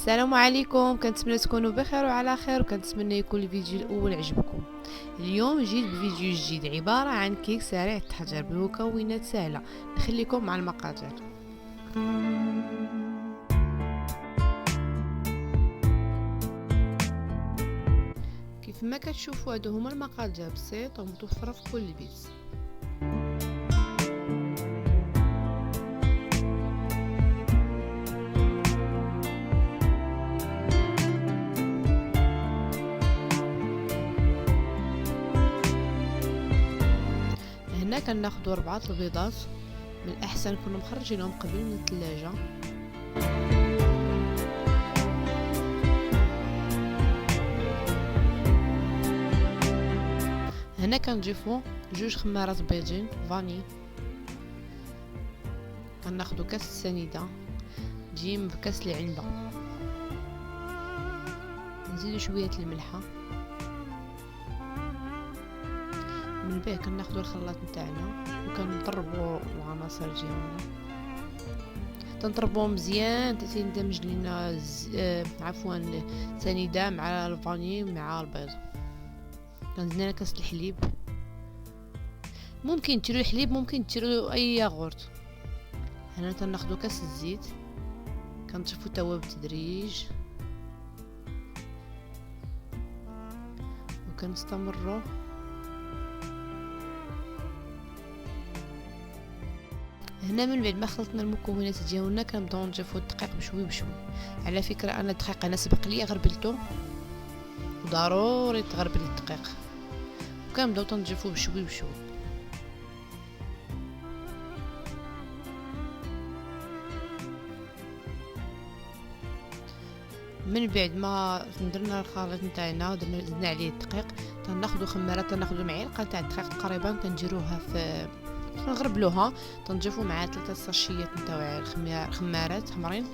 السلام عليكم، كنتمنى تكونوا بخير وعلى خير، وكنتمنى يكون الفيديو الاول عجبكم. اليوم جيت بفيديو جديد عباره عن كيك سريع التحضير بمكونات سهله. نخليكم مع المقادير. كيف ما كتشوفوا هادو هما المقادير بسيطه ومتوفره في كل بيت. هنا كناخذوا 4 البيضات، من الاحسن نكونوا مخرجينهم قبل من الثلاجه. هنا كنضيفوا 2 خمارات بيضين فاني. كناخذوا كاس السنيده تجي بكاس العنبه، نزيدوا شويه الملحه، من بعد كناخذوا الخلاط نتاعنا وكنضربوا العناصر ديالنا، تنضربوهم مزيان حتى يندمج لينا سنيده مع الفاني مع البيض. كنزيد لنا كاس الحليب، ممكن ديروا الحليب ممكن ديروا اي ياغورت. هنا تناخذوا كاس الزيت، كنضيفوا توا بالتدريج وكنستمروا. هنا من بعد ما خلطنا المكونات ديالنا كنبداو نضيفوا الدقيق بشوي بشوي. على فكره انا الدقيق انا سبق لي غربلته، وضروري تغربل الدقيق، وكنبداو تنضيفوه بشوي بشوي. من بعد ما درنا الخليط نتاعنا ودرنا زدنا عليه الدقيق، تناخذوا خماره، تناخذوا معلقه تاع الدقيق تقريبا، كنديروها في كنغربلوها، تنضيفوا مع 3 ساشيات نتاع خمارات حمرين،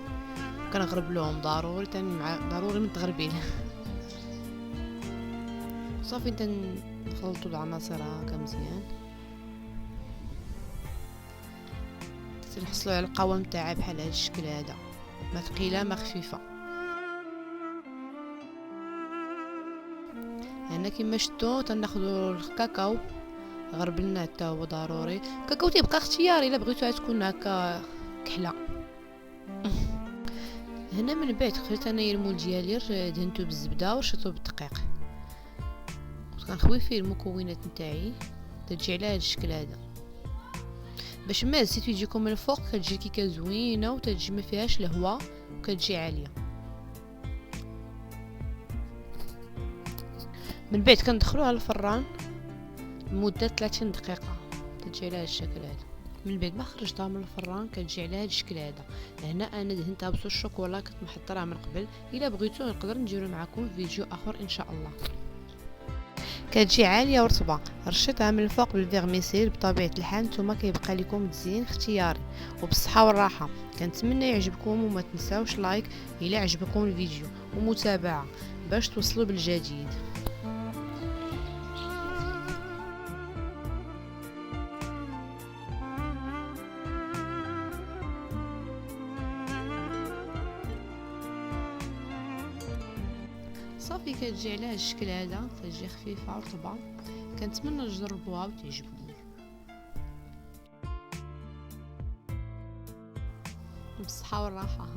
كنغربلوهم ضروري ضروري من التغربيل. صافي تنخلطوا العناصر هكا مزيان تنحصلوا على القوام تاعها بحال هذا الشكل هذا، ما ثقيله ما خفيفه. هنا كما شفتوا تناخذوا الكاكاو، غربلنا حتى هو ضروري. الكاكاو تيبقى اختياري الا بغيتوها تكون هكا كحله. هنا من بعد خديت انايا المول ديالي دهنته بالزبده ورشيته بالدقيق، كنخوي فيه المكونات نتاعي تجي على هذا الشكل هذا، باش ما الزيت يجيكم من الفوق كتجي كيكه زوينه وتجي ما فيهاش الهواء وكتجي عاليه. من بعد كندخلوها للفران لمده 30 دقيقه تجي على هذا الشكل هذا. من بعد ما خرجتها من الفران كتجي على هذا الشكل هذا. هنا انا دهنتها بصوص الشوكولا، كنت محضرها من قبل، الا بغيتو نقدر نديرو معكم فيديو اخر ان شاء الله. كتجي عاليه ورطبه، رشيتها من الفوق بالفيغميسيل. بطبيعه الحال نتوما كيبقى لكم تزيين اختياري وبالصحه والراحه. كنتمنى يعجبكم، وما تنساوش لايك الى عجبكم الفيديو ومتابعه باش توصلوا بالجديد. صافي كتجي على هذا الشكل هذا، كتجي خفيفه ورطبه. كنتمنى تجربوها وتعجبكم. بالصحه والراحه.